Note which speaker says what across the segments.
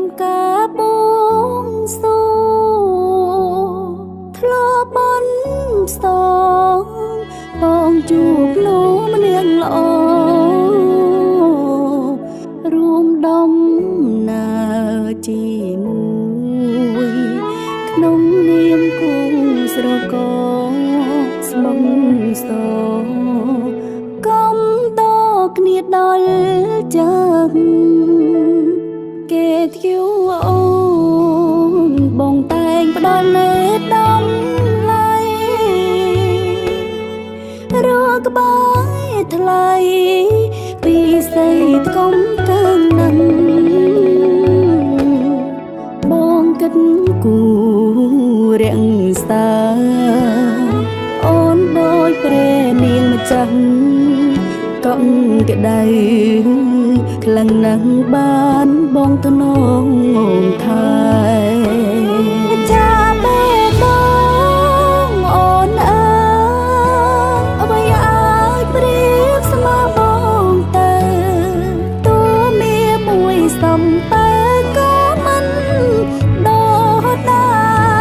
Speaker 1: មការបួងសួងធ្លាប់បន់ស្ទងបងជួបលោកម្នាក់ល្អរួមដំណើរជាមួយក្នុងនាមគូស្រករស្មុំសកំតគ្នាដល់ចឹងគេធ្យូអូនបងតែងផ្ដល់លេដំឡៃរកក្បាយថ្លៃពីស័យថ្កុំកើងនឹងបងគិតគូរាំងសាអូនដូចព្រះនាងម្ចាស់កំក្ដៅខ្លាំងណាស់បានបងថ្នមថែចាំបេះដូងអូនអើយអ្វីអាចប្រៀបស្មើបងទៅតួមានមួយសំពើក៏មិនដោះដែ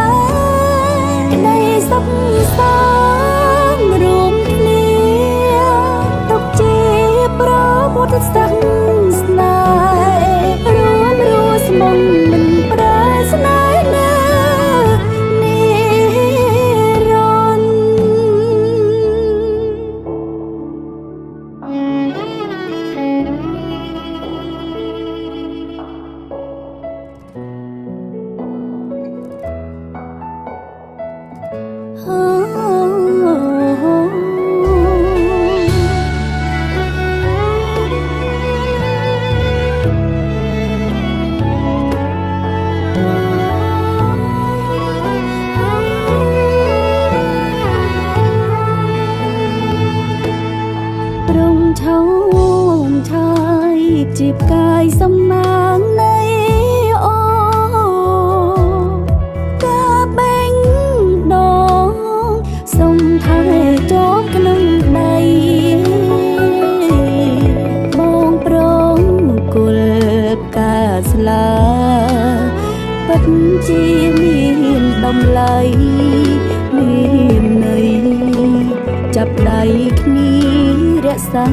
Speaker 1: រនៃសុខសាន្តរួមគ្នាទុកជាប្រវត្តិសាស្ត្រស្នេហ៍រួមរស់ស្មុំមិនប្រែស្នេហ៍ណានិរន្តរងឆោមឆាយជាផ្កាយសំណាងនៃអូកាបេងដងសុំថែជាប់ក្នុងដៃបងប្រងគុលផ្កាស្លាពិតជាមានតម្លៃមានន័យចាប់ដៃគ្នារក្សា